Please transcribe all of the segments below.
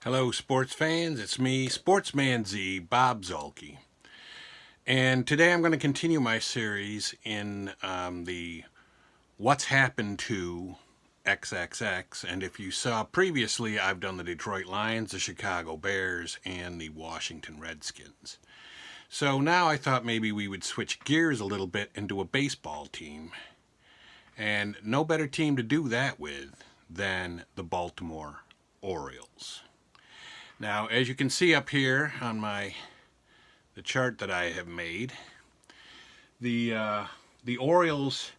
Hello, sports fans. It's me, Sportsman Z, Bob Zolke. And today I'm going to continue my series in the What's Happened to XXX. And if you saw previously, I've done the Detroit Lions, the Chicago Bears, and the Washington Redskins. So now I thought maybe we would switch gears a little bit into a baseball team. And no better team to do that with than the Baltimore Orioles. Now, as you can see up here on the chart that I have made, the Orioles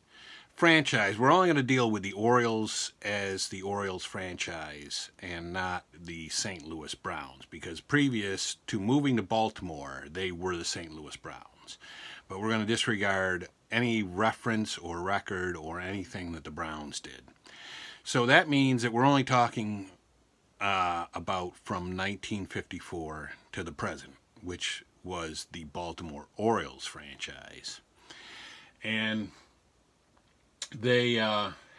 franchise. We're only going to deal with the Orioles as the Orioles franchise and not the St. Louis Browns, because previous to moving to Baltimore, they were the St. Louis Browns. But we're going to disregard any reference or record or anything that the Browns did. So that means that we're only talking about from 1954 to the present, which was the Baltimore Orioles franchise. And they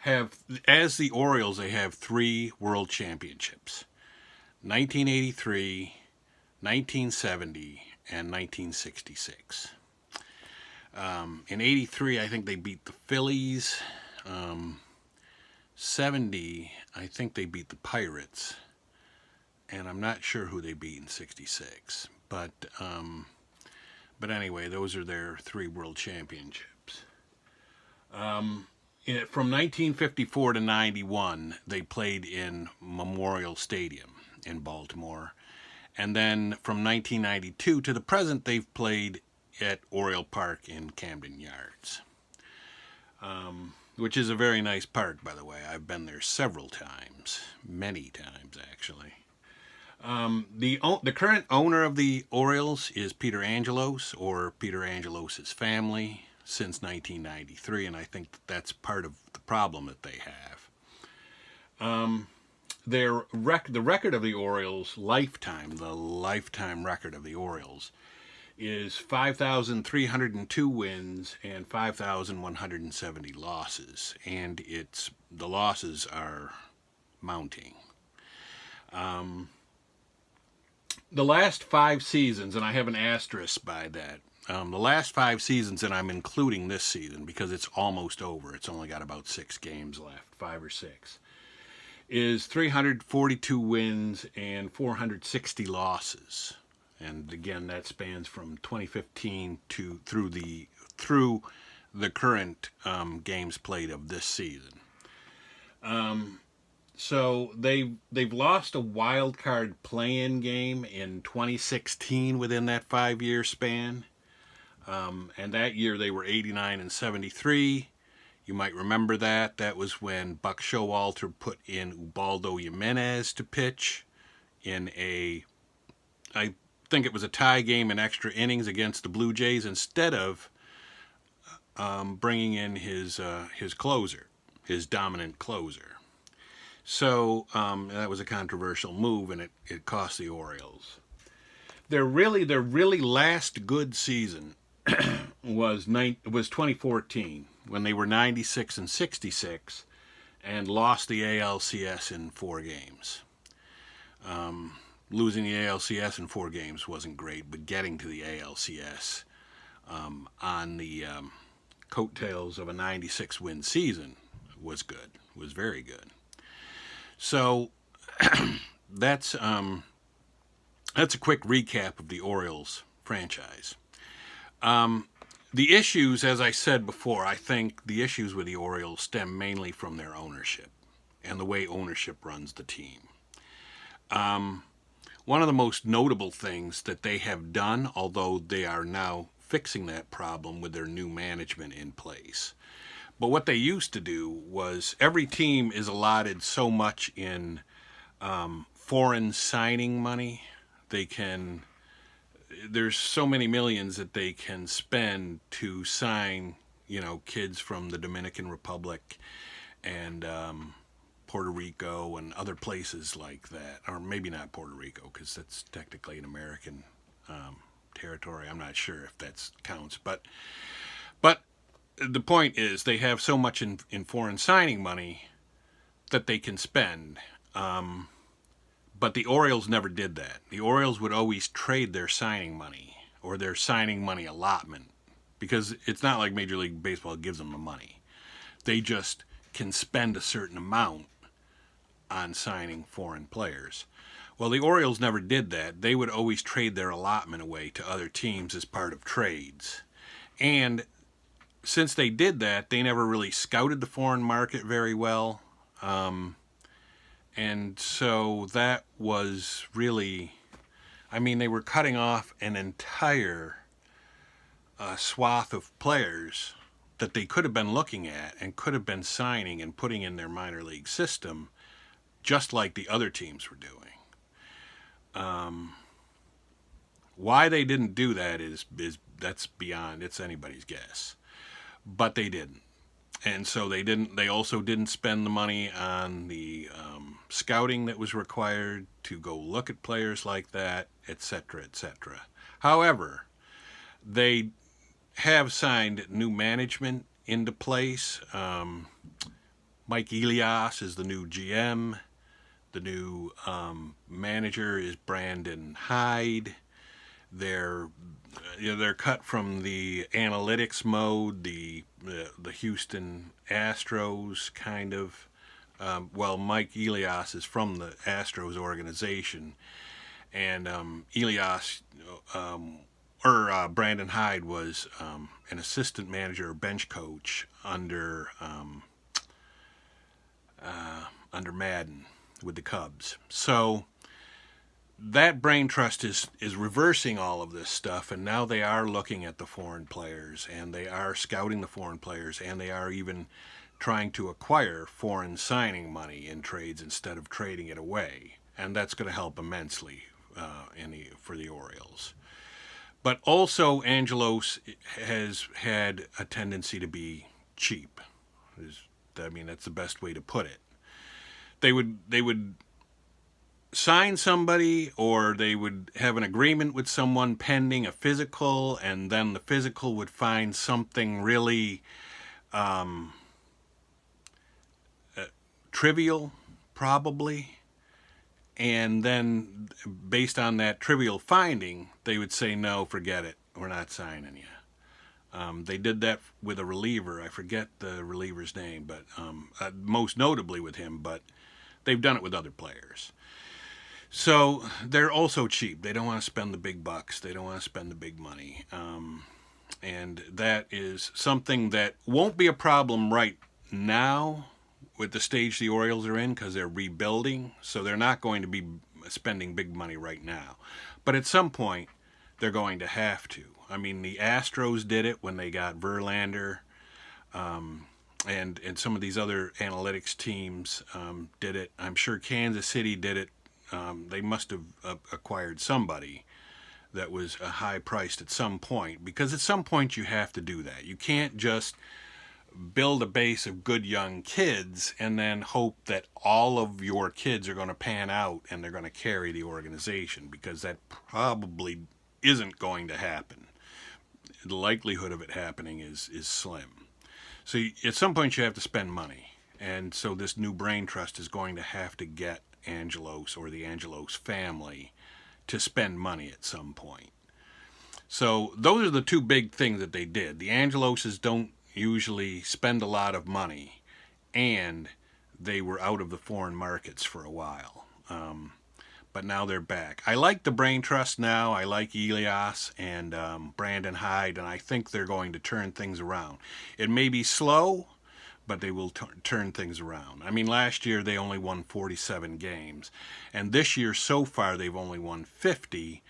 have, as the Orioles, they have 3 world championships: 1983, 1970, and 1966. In 83, I think they beat the Phillies. 70, I think they beat the Pirates. And I'm not sure who they beat in 66. But anyway, those are their 3 world championships. From 1954 to 91, they played in Memorial Stadium in Baltimore. And then from 1992 to the present, they've played at Oriole Park in Camden Yards. Which is a very nice park, by the way. I've been there several times. Many times, actually. The current owner of the Orioles is Peter Angelos, or Peter Angelos' family, since 1993, and I think that's part of the problem that they have. The record of the Orioles lifetime, the lifetime record of the Orioles, is 5,302 wins and 5,170 losses, and the losses are mounting. The last 5 seasons, and I have an asterisk by that, the last 5 seasons, and I'm including this season because it's almost over, it's only got about 6 games left, 5 or 6, is 342 wins and 460 losses. And again, that spans from 2015 to through the current games played of this season. So they've lost a wild card play-in game in 2016 within that 5-year span, and that year they were 89 and 73. You might remember that. That was when Buck Showalter put in Ubaldo Jimenez to pitch in I think it was a tie game in extra innings against the Blue Jays instead of bringing in his closer, his dominant closer. So that was a controversial move, and it cost the Orioles. Their really last good season was 2014, when they were 96 and 66 and lost the ALCS in 4 games. Losing the ALCS in 4 games wasn't great, but getting to the ALCS on the coattails of a 96-win season was good, was very good. So that's a quick recap of the Orioles franchise. The issues, as I said before, I think the issues with the Orioles stem mainly from their ownership and the way ownership runs the team. One of the most notable things that they have done, although they are now fixing that problem with their new management in place, but what they used to do was every team is allotted so much in foreign signing money. There's so many millions that they can spend to sign, kids from the Dominican Republic and Puerto Rico and other places like that. Or maybe not Puerto Rico, because that's technically an American territory. I'm not sure if that counts. But the point is, they have so much in foreign signing money that they can spend. But the Orioles never did that. The Orioles would always trade their signing money or their signing money allotment, because it's not like Major League Baseball gives them the money. They just can spend a certain amount on signing foreign players. Well, the Orioles never did that. They would always trade their allotment away to other teams as part of trades. And since they did that, they never really scouted the foreign market very well. And so that was really, I mean, they were cutting off an entire swath of players that they could have been looking at and could have been signing and putting in their minor league system, just like the other teams were doing. Why they didn't do that is that's beyond, it's anybody's guess. But they didn't. And so they didn't. They also didn't spend the money on the scouting that was required to go look at players like that, etc., etc. However, they have signed new management into place. Mike Elias is the new GM. The new manager is Brandon Hyde. They're cut from the analytics mode, the Houston Astros kind of. Mike Elias is from the Astros organization, and Brandon Hyde was an assistant manager or bench coach under Madden with the Cubs. So that brain trust is reversing all of this stuff, and now they are looking at the foreign players, and they are scouting the foreign players, and they are even trying to acquire foreign signing money in trades instead of trading it away, and that's going to help immensely for the Orioles. But also, Angelos has had a tendency to be cheap. That's the best way to put it. They would sign somebody, or they would have an agreement with someone pending a physical, and then the physical would find something really trivial, probably, and then based on that trivial finding, they would say, no, forget it, we're not signing you. They did that with a reliever. I forget the reliever's name, but most notably with him, but they've done it with other players. So they're also cheap. They don't want to spend the big bucks. They don't want to spend the big money. And that is something that won't be a problem right now with the stage the Orioles are in, because they're rebuilding. So they're not going to be spending big money right now. But at some point, they're going to have to. I mean, the Astros did it when they got Verlander. And some of these other analytics teams did it. I'm sure Kansas City did it. They must have acquired somebody that was high priced at some point, because at some point you have to do that. You can't just build a base of good young kids and then hope that all of your kids are going to pan out and they're going to carry the organization, because that probably isn't going to happen. The likelihood of it happening is slim. So at some point you have to spend money, and so this new brain trust is going to have to get Angelos or the Angelos family to spend money at some point. So those are the two big things that they did. The Angeloses don't usually spend a lot of money, and they were out of the foreign markets for a while. But now they're back. I like the brain trust now. I like Elias and Brandon Hyde, and I think they're going to turn things around. It may be slow, but they will turn things around. I mean, last year they only won 47 games, and this year so far they've only won 50,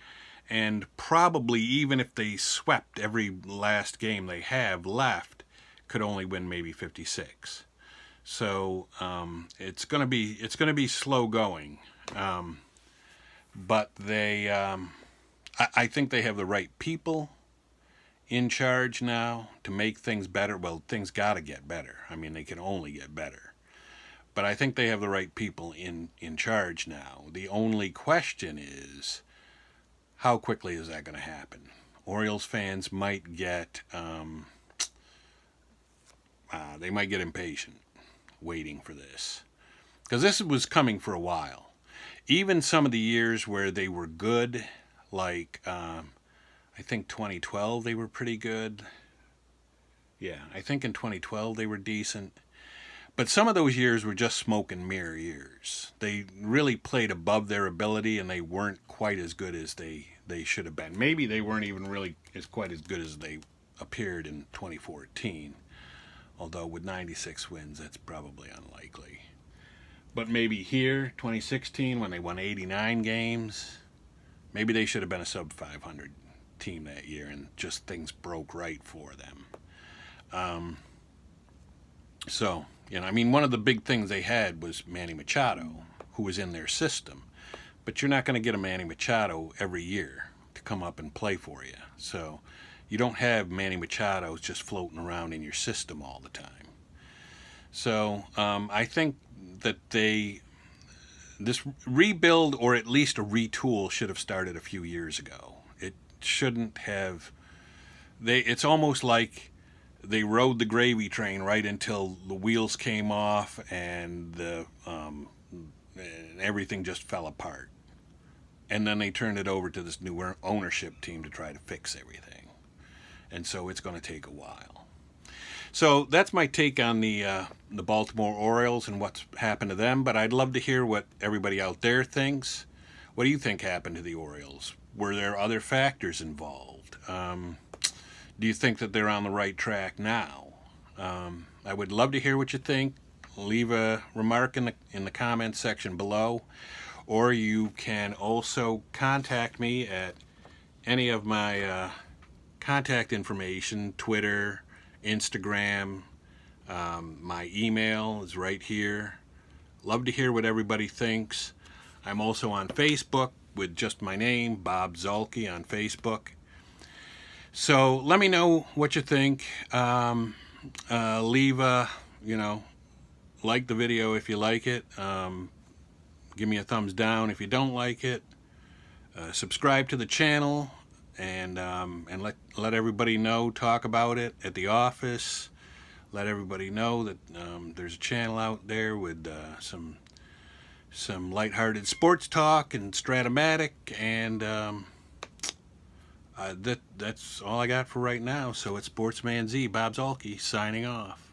and probably even if they swept every last game they have left, could only win maybe 56. So it's going to be slow going, but I think they have the right people in charge now to make things better. Well, things got to get better. I mean, they can only get better. But I think they have the right people in charge now. The only question is, how quickly is that going to happen? Orioles fans might get impatient waiting for this, because this was coming for a while. even some of the years where they were good, like I think 2012 they were pretty good. Yeah, I think in 2012 they were decent. But some of those years were just smoke and mirror years. They really played above their ability, and they weren't quite as good as they should have been. Maybe they weren't even really quite as good as they appeared in 2014. Although with 96 wins, that's probably unlikely. But maybe here, 2016, when they won 89 games, maybe they should have been a sub 500 team that year, and just things broke right for them. So, I mean, one of the big things they had was Manny Machado, who was in their system. But you're not going to get a Manny Machado every year to come up and play for you. So you don't have Manny Machados just floating around in your system all the time. So I think that this rebuild, or at least a retool, should have started a few years ago. It shouldn't have. It's almost like they rode the gravy train right until the wheels came off and and everything just fell apart. And then they turned it over to this new ownership team to try to fix everything. And so it's going to take a while. So that's my take on the Baltimore Orioles and what's happened to them. But I'd love to hear what everybody out there thinks. What do you think happened to the Orioles? Were there other factors involved? Do you think that they're on the right track now? I would love to hear what you think. Leave a remark in the comments section below. Or you can also contact me at any of my contact information, Twitter, Instagram. My email is right here. Love to hear what everybody thinks. I'm also on Facebook with just my name, Bob Zulke on Facebook. So let me know what you think. Leave a, like the video if you like it. Give me a thumbs down if you don't like it. Subscribe to the channel and let everybody know. Talk about it at the office. Let everybody know that there's a channel out there with some lighthearted sports talk and Stratomatic, and that's all I got for right now. So it's Sportsman Z, Bob Zulke, signing off.